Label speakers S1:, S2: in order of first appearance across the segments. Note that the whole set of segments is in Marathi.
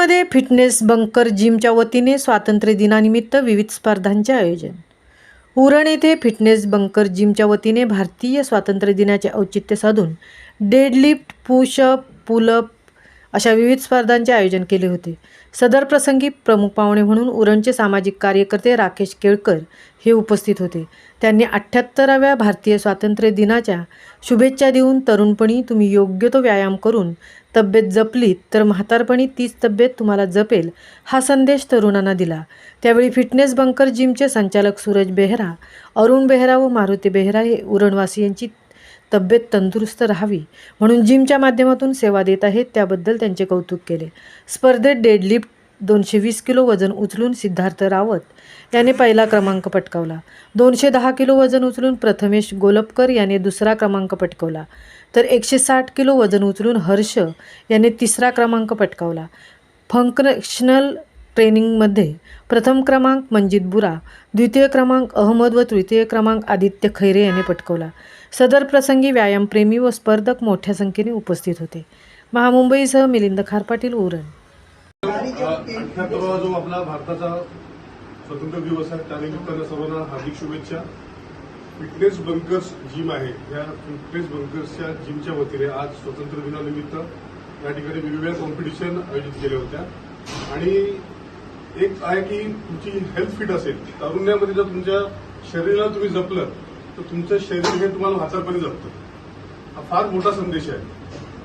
S1: उरणमध्ये फिटनेस बंकर जिमच्या वतीने स्वातंत्र्य दिनानिमित्त विविध स्पर्धांचे आयोजन। उरण येथे फिटनेस बंकर जिमच्या वतीने भारतीय स्वातंत्र्य दिनाचे औचित्य साधून डेडलिफ्ट, पुशअप, पुलअप अशा विविध स्पर्धांचे आयोजन केले होते। सदर प्रसंगी प्रमुख पाहुणे म्हणून उरणचे सामाजिक कार्यकर्ते राकेश केळकर हे उपस्थित होते। त्यांनी 78व्या भारतीय स्वातंत्र्य दिनाच्या शुभेच्छा देऊन तरुणपणी तुम्ही योग्य तो व्यायाम करून तब्येत जपलीत तर म्हातारपणी तीच तब्येत तुम्हाला जपेल हा संदेश तरुणांना दिला। त्यावेळी फिटनेस बंकर जिमचे संचालक सूरज बेहरा, अरुण बेहरा व मारुती बेहरा हे उरणवासियांची तब्येत तंदुरुस्त राहावी म्हणून जिमच्या माध्यमातून सेवा देत आहेत, त्याबद्दल त्यांचे कौतुक केले। स्पर्धेत डेडलिफ्ट 220 किलो वजन उचलून सिद्धार्थ रावत याने पहिला क्रमांक पटकावला। 210 किलो वजन उचलून प्रथमेश गोलपकर याने दुसरा क्रमांक पटकावला, तर 160 किलो वजन उचलून हर्ष याने तिसरा क्रमांक पटकावला। फंक्शनल ट्रेनिंगमध्ये प्रथम क्रमांक मंजित बुरा, द्वितीय क्रमांक अहमद व तृतीय क्रमांक आदित्य खैरे याने पटकावला। सदर प्रसंगी व्यायामप्रेमी व स्पर्धक मोठ्या संख्येने उपस्थित होते। महामुंबईसह मिलिंद खारपाटील, उरण।
S2: 78वा जो आपला भारताचा स्वातंत्र्य दिवस आहे त्यानिमित्तानं सर्वांना हार्दिक शुभेच्छा। फिटनेस बंकर्स जिम आहे, या फिटनेस बंकर्सच्या जिमच्या वतीने आज स्वातंत्र्य दिनानिमित्त या ठिकाणी वेगवेगळ्या कॉम्पिटिशन आयोजित केल्या होत्या। आणि एक आहे की तुमची हेल्थ फिट असेल, तारुण्यामध्ये जर तुमच्या शरीराला तुम्ही जपलं तर तुमचं शरीर हे तुम्हाला म्हातारपणी जपतं। हा फार मोठा संदेश आहे।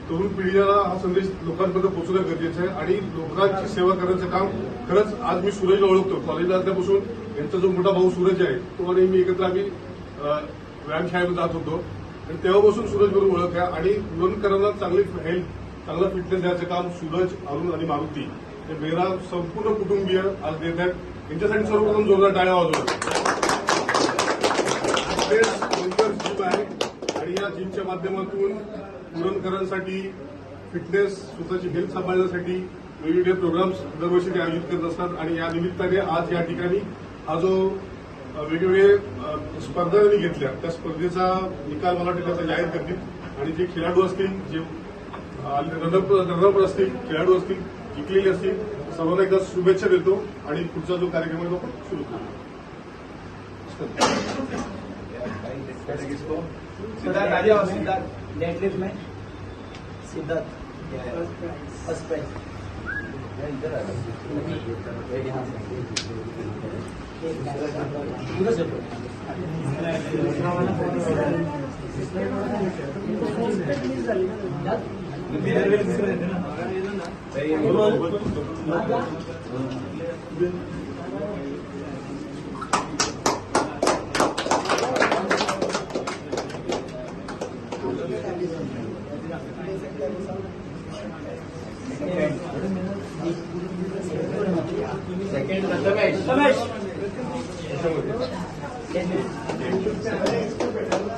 S2: तरुण पिढीला हा संदेश लोकांपर्यंत पोहोचणं गरजेचं आहे आणि लोकांची सेवा करण्याचं काम खरंच आज मी सूरजला ओळखतो। कॉलेजला असल्यापासून यांचा जो मोठा भाऊ सूरज आहे तो आणि मी एकत्र आम्ही व्यायामशाळेमध्ये जात होतो आणि तेव्हापासून सूरज बरोबर ओळख आहे। आणि उरणकरांना चांगली हेल्थ, चांगला फिटनेस द्यायचं काम सूरज, अरुण आणि मारुती हे मेरा संपूर्ण कुटुंबीय आज देत आहेत। यांच्यासाठी सर्वप्रथम जोरदार टाळ्या वाजवा। जिम आहे आणि या जिमच्या माध्यमातून उरणकरांसाठी फिटनेस, स्वतःची हेल्थ सांभाळण्यासाठी वेगवेगळे प्रोग्राम्स दरवर्षी ते आयोजित करत असतात। आणि या निमित्ताने आज या ठिकाणी हा जो वेगवेगळे स्पर्धा त्यांनी घेतल्या त्या स्पर्धेचा निकाल मला वाटतं जाहीर करतील आणि जे खेळाडू असतील, जे रनर असतील, खेळाडू असतील, जिंकलेले असतील, सर्वांना एकदा शुभेच्छा देतो आणि पुढचा जो कार्यक्रम आहे तो आपण सुरू करू।
S3: सिद्धार्थ आ जाओ, सिद्धार्थ डेडलिफ्ट में सिद्धार्थ फर्स्ट प्राइज इधर आ सेकंड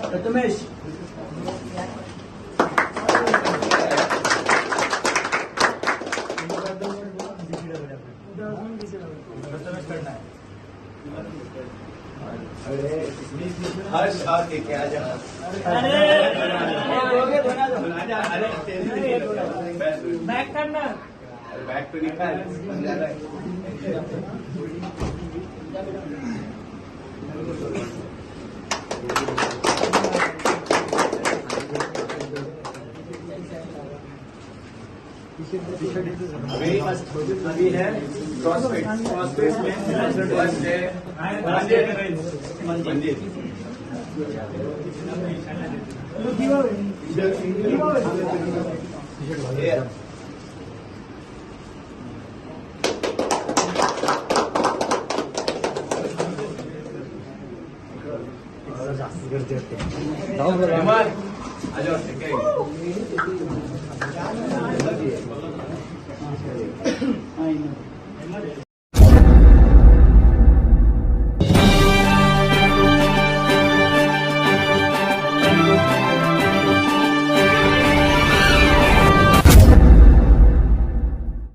S3: प्रथमेश करना है। हर्ष और के आ जाओ। बैक करना, बैक तो निकाल। अभी है क्रॉसफिट में फर्स्ट है मंजित। आ जाओ।